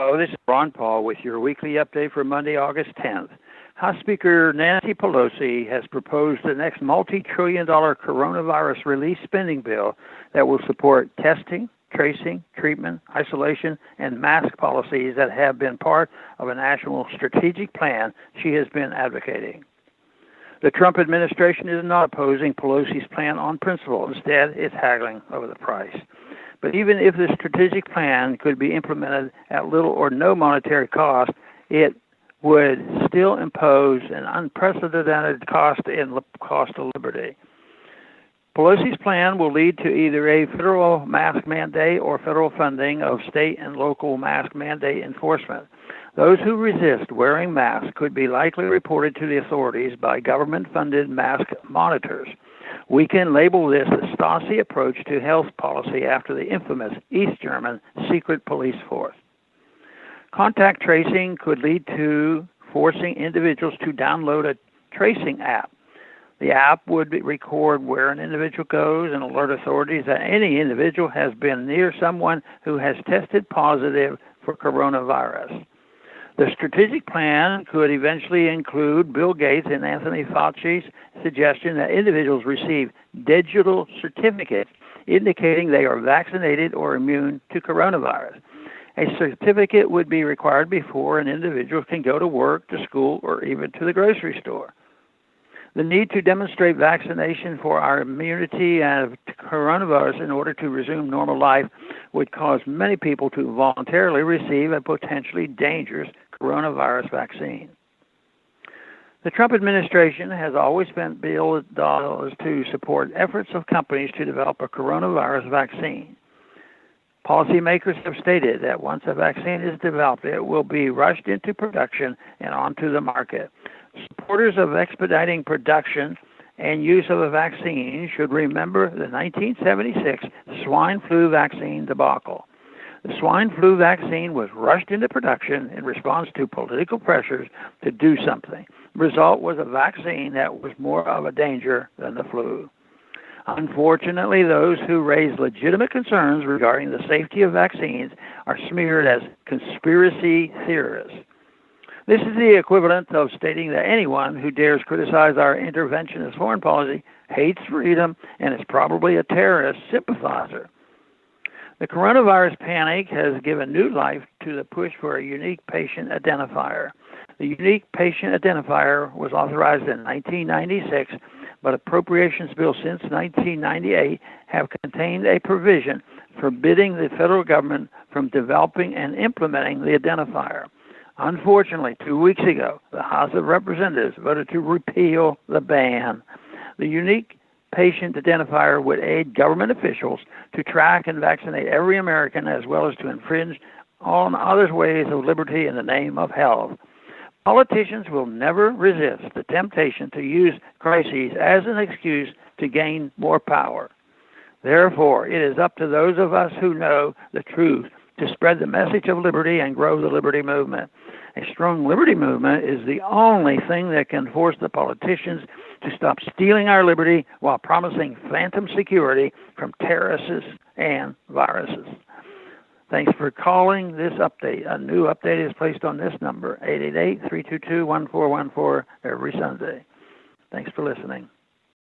Hello, this is Ron Paul with your weekly update for Monday, August 10th. House Speaker Nancy Pelosi has proposed the next multi-trillion-dollar coronavirus relief spending bill that will support testing, tracing, treatment, isolation, and mask policies that have been part of a national strategic plan she has been advocating. The Trump administration is not opposing Pelosi's plan on principle. Instead, it's haggling over the price. But even if the strategic plan could be implemented at little or no monetary cost, it would still impose an unprecedented cost of liberty. Pelosi's plan will lead to either a federal mask mandate or federal funding of state and local mask mandate enforcement. Those who resist wearing masks could be likely reported to the authorities by government-funded mask monitors. We can label this the Stasi approach to health policy after the infamous East German secret police force. Contact tracing could lead to forcing individuals to download a tracing app. The app would record where an individual goes and alert authorities that any individual has been near someone who has tested positive for coronavirus. The strategic plan could eventually include Bill Gates and Anthony Fauci's suggestion that individuals receive digital certificates indicating they are vaccinated or immune to coronavirus. A certificate would be required before an individual can go to work, to school, or even to the grocery store. The need to demonstrate vaccination for our immunity to coronavirus in order to resume normal life would cause many people to voluntarily receive a potentially dangerous coronavirus vaccine. The Trump administration has always spent billions of dollars to support efforts of companies to develop a coronavirus vaccine. Policymakers have stated that once a vaccine is developed, it will be rushed into production and onto the market. Supporters of expediting production and use of a vaccine should remember the 1976 swine flu vaccine debacle. The swine flu vaccine was rushed into production in response to political pressures to do something. The result was a vaccine that was more of a danger than the flu. Unfortunately, those who raise legitimate concerns regarding the safety of vaccines are smeared as conspiracy theorists. This is the equivalent of stating that anyone who dares criticize our interventionist foreign policy hates freedom and is probably a terrorist sympathizer. The coronavirus panic has given new life to the push for a unique patient identifier. The unique patient identifier was authorized in 1996, but appropriations bills since 1998 have contained a provision forbidding the federal government from developing and implementing the identifier. Unfortunately, 2 weeks ago, the House of Representatives voted to repeal the ban. The unique patient identifier would aid government officials to track and vaccinate every American, as well as to infringe on others' ways of liberty in the name of health. Politicians will never resist the temptation to use crises as an excuse to gain more power. Therefore, it is up to those of us who know the truth to spread the message of liberty and grow the liberty movement. A strong liberty movement is the only thing that can force the politicians to stop stealing our liberty while promising phantom security from terrorists and viruses. Thanks for calling this update. A new update is placed on this number, 888-322-1414, every Sunday. Thanks for listening.